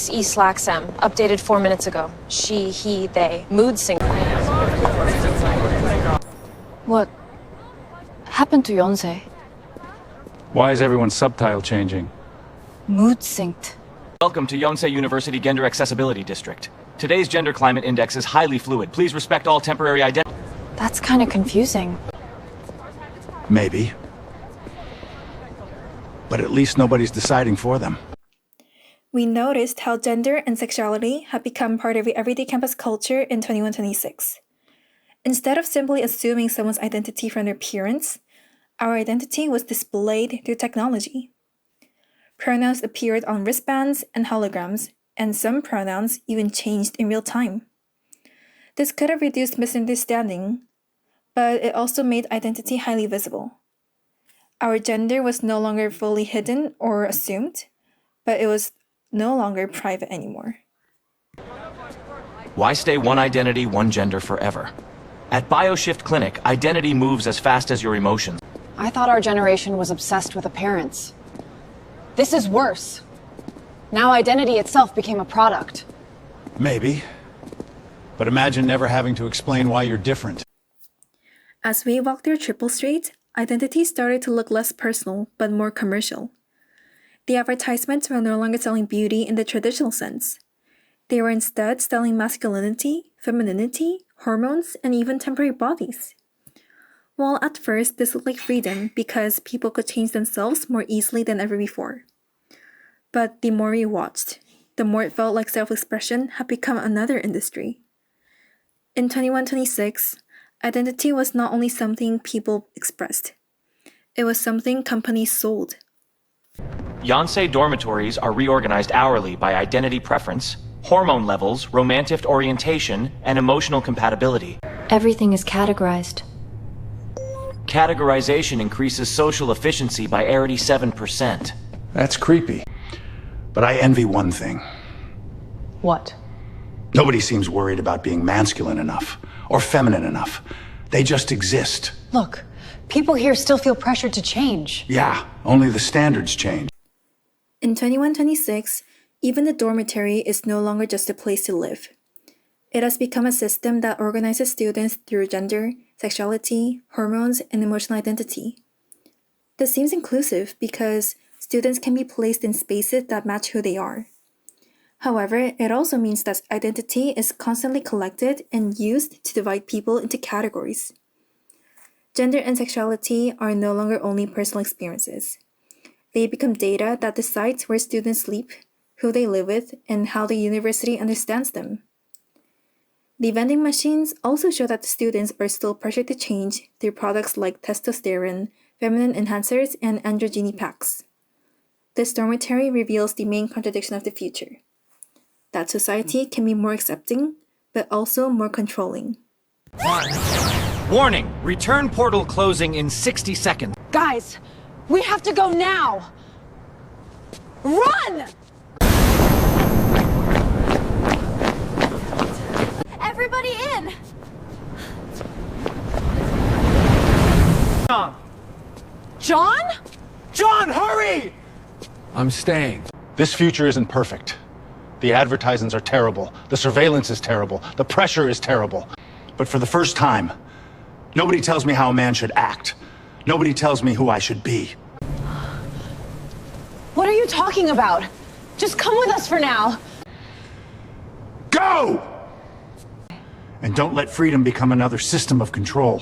It's E/SLAC-SEM, updated 4 minutes ago. She, he, they. Mood sync. What happened to Yonsei? Why is everyone's subtitle changing? Mood synced. Welcome to Yonsei University Gender Accessibility District. Today's gender climate index is highly fluid. Please respect all temporary identities. That's kind of confusing. Maybe. But at least nobody's deciding for them. We noticed how gender and sexuality have become part of the everyday campus culture in 2126. Instead of simply assuming someone's identity from their appearance, our identity was displayed through technology. Pronouns appeared on wristbands and holograms, and some pronouns even changed in real time. This could have reduced misunderstanding, but it also made identity highly visible. Our gender was no longer fully hidden or assumed, but it was no longer private anymore. Why stay one identity, one gender forever? At BioShift Clinic, identity moves as fast as your emotions. I thought our generation was obsessed with appearance. This is worse. Now identity itself became a product. Maybe. But imagine never having to explain why you're different. As we walked through Triple Street, identity started to look less personal but more commercial. The advertisements were no longer selling beauty in the traditional sense. They were instead selling masculinity, femininity, hormones, and even temporary bodies. While at first this looked like freedom because people could change themselves more easily than ever before. But the more we watched, the more it felt like self-expression had become another industry. In 2126, identity was not only something people expressed, it was something companies sold. Yonsei dormitories are reorganized hourly by identity preference, hormone levels, romantic orientation, and emotional compatibility. Everything is categorized. Categorization increases social efficiency by 87%. That's creepy. But I envy one thing. What? Nobody seems worried about being masculine enough or feminine enough. They just exist. Look, people here still feel pressured to change. Yeah, only the standards change. In 2126, even the dormitory is no longer just a place to live. It has become a system that organizes students through gender, sexuality, hormones, and emotional identity. This seems inclusive because students can be placed in spaces that match who they are. However, it also means that identity is constantly collected and used to divide people into categories. Gender and sexuality are no longer only personal experiences. They become data that decides where students sleep, who they live with, and how the university understands them. The vending machines also show that the students are still pressured to change through products like testosterone, feminine enhancers, and androgyny packs. This dormitory reveals the main contradiction of the future: that society can be more accepting, but also more controlling. Warning! Return portal closing in 60 seconds. Guys, we have to go now! Run! Everybody in! John? John, hurry! I'm staying. This future isn't perfect. The advertisements are terrible. The surveillance is terrible. The pressure is terrible. But for the first time, nobody tells me how a man should act. Nobody tells me who I should be. What are you talking about? Just come with us for now. Go! And don't let freedom become another system of control.